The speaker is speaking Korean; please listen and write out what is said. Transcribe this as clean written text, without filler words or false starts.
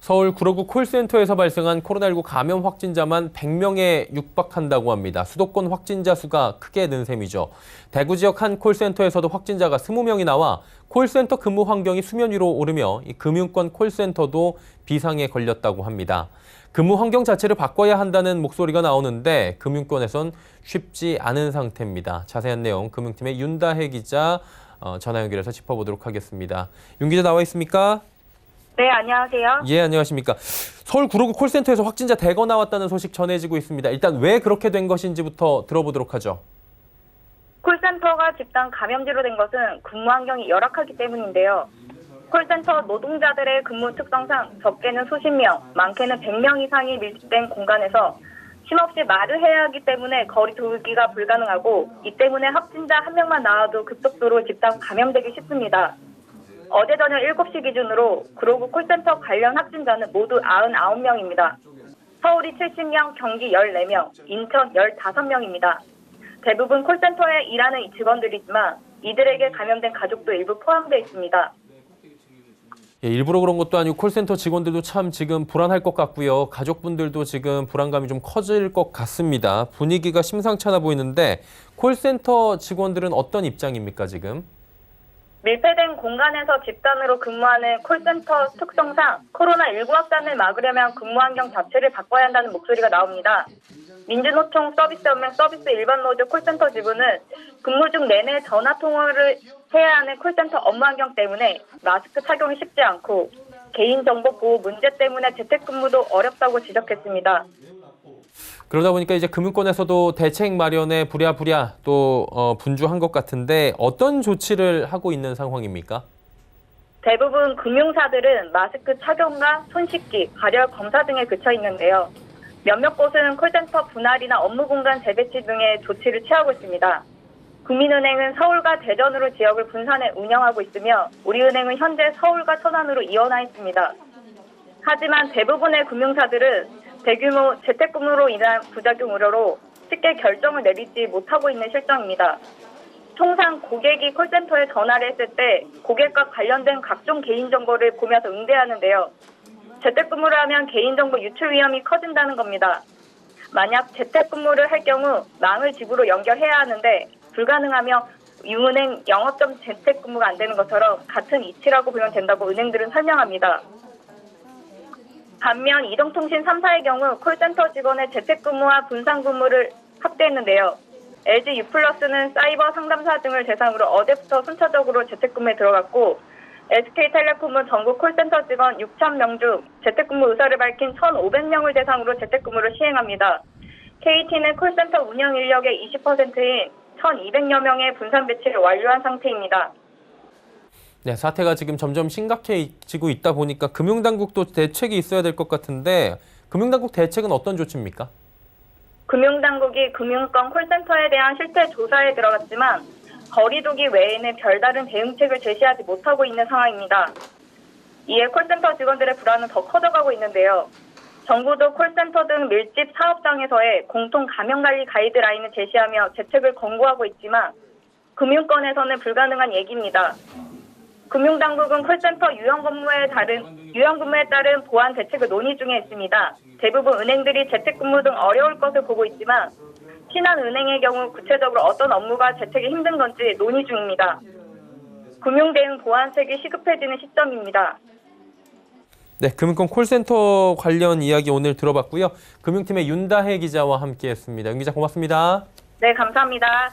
서울 구로구 콜센터에서 발생한 코로나19 감염 확진자만 100명에 육박한다고 합니다. 수도권 확진자 수가 크게 는 셈이죠. 대구 지역 한 콜센터에서도 확진자가 20명이 나와 콜센터 근무 환경이 수면 위로 오르며 이 금융권 콜센터도 비상에 걸렸다고 합니다. 근무 환경 자체를 바꿔야 한다는 목소리가 나오는데 금융권에선 쉽지 않은 상태입니다. 자세한 내용 금융팀의 윤다혜 기자 전화 연결해서 짚어보도록 하겠습니다. 윤 기자 나와 있습니까? 네, 안녕하세요. 예, 안녕하십니까. 서울 구로구 콜센터에서 확진자 대거 나왔다는 소식 전해지고 있습니다. 일단 왜 그렇게 된 것인지부터 들어보도록 하죠. 콜센터가 집단 감염지로 된 것은 근무 환경이 열악하기 때문인데요. 콜센터 노동자들의 근무 특성상 적게는 수십 명, 많게는 100명 이상이 밀집된 공간에서 쉼없이 말을 해야 하기 때문에 거리 두기가 불가능하고 이 때문에 확진자 한 명만 나와도 급속도로 집단 감염되기 쉽습니다. 어제 저녁 7시 기준으로 구로구 콜센터 관련 확진자는 모두 99명입니다. 서울이 70명, 경기 14명, 인천 15명입니다. 대부분 콜센터에 일하는 직원들이지만 이들에게 감염된 가족도 일부 포함되어 있습니다. 예, 일부러 그런 것도 아니고 콜센터 직원들도 참 지금 불안할 것 같고요. 가족분들도 지금 불안감이 좀 커질 것 같습니다. 분위기가 심상찮아 보이는데 콜센터 직원들은 어떤 입장입니까, 지금? 밀폐된 공간에서 집단으로 근무하는 콜센터 특성상 코로나19 확산을 막으려면 근무 환경 자체를 바꿔야 한다는 목소리가 나옵니다. 민주노총 서비스연맹 서비스 일반 노조 콜센터 지부는 근무 중 내내 전화 통화를 해야 하는 콜센터 업무 환경 때문에 마스크 착용이 쉽지 않고 개인정보 보호 문제 때문에 재택근무도 어렵다고 지적했습니다. 그러다 보니까 이제 금융권에서도 대책 마련에 부랴부랴 또 분주한 것 같은데 어떤 조치를 하고 있는 상황입니까? 대부분 금융사들은 마스크 착용과 손 씻기, 발열 검사 등에 그쳐 있는데요. 몇몇 곳은 콜센터 분할이나 업무 공간 재배치 등의 조치를 취하고 있습니다. 국민은행은 서울과 대전으로 지역을 분산해 운영하고 있으며 우리은행은 현재 서울과 천안으로 이원화 했습니다. 하지만 대부분의 금융사들은 대규모 재택근무로 인한 부작용 우려로 쉽게 결정을 내리지 못하고 있는 실정입니다. 통상 고객이 콜센터에 전화를 했을 때 고객과 관련된 각종 개인정보를 보면서 응대하는데요. 재택근무를 하면 개인정보 유출 위험이 커진다는 겁니다. 만약 재택근무를 할 경우 망을 집으로 연결해야 하는데 불가능하며 유은행 영업점 재택근무가 안 되는 것처럼 같은 이치라고 보면 된다고 은행들은 설명합니다. 반면 이동통신 3사의 경우 콜센터 직원의 재택근무와 분산근무를 확대했는데요. LG U+는 사이버 상담사 등을 대상으로 어제부터 순차적으로 재택근무에 들어갔고 SK텔레콤은 전국 콜센터 직원 6,000명 중 재택근무 의사를 밝힌 1,500명을 대상으로 재택근무를 시행합니다. KT는 콜센터 운영 인력의 20%인 1,200여 명의 분산 배치를 완료한 상태입니다. 네, 사태가 지금 점점 심각해지고 있다 보니까 금융당국도 대책이 있어야 될 것 같은데 금융당국 대책은 어떤 조치입니까? 금융당국이 금융권 콜센터에 대한 실태 조사에 들어갔지만 거리두기 외에는 별다른 대응책을 제시하지 못하고 있는 상황입니다. 이에 콜센터 직원들의 불안은 더 커져가고 있는데요. 정부도 콜센터 등 밀집 사업장에서의 공통 감염관리 가이드라인을 제시하며 대책을 권고하고 있지만 금융권에서는 불가능한 얘기입니다. 금융당국은 콜센터 유형근무에 따른 보안 대책을 논의 중에 있습니다. 대부분 은행들이 재택근무 등 어려울 것을 보고 있지만 신한은행의 경우 구체적으로 어떤 업무가 재택이 힘든 건지 논의 중입니다. 금융대응 보완책이 시급해지는 시점입니다. 네, 금융권 콜센터 관련 이야기 오늘 들어봤고요. 금융팀의 윤다혜 기자와 함께했습니다. 윤 기자 고맙습니다. 네, 감사합니다.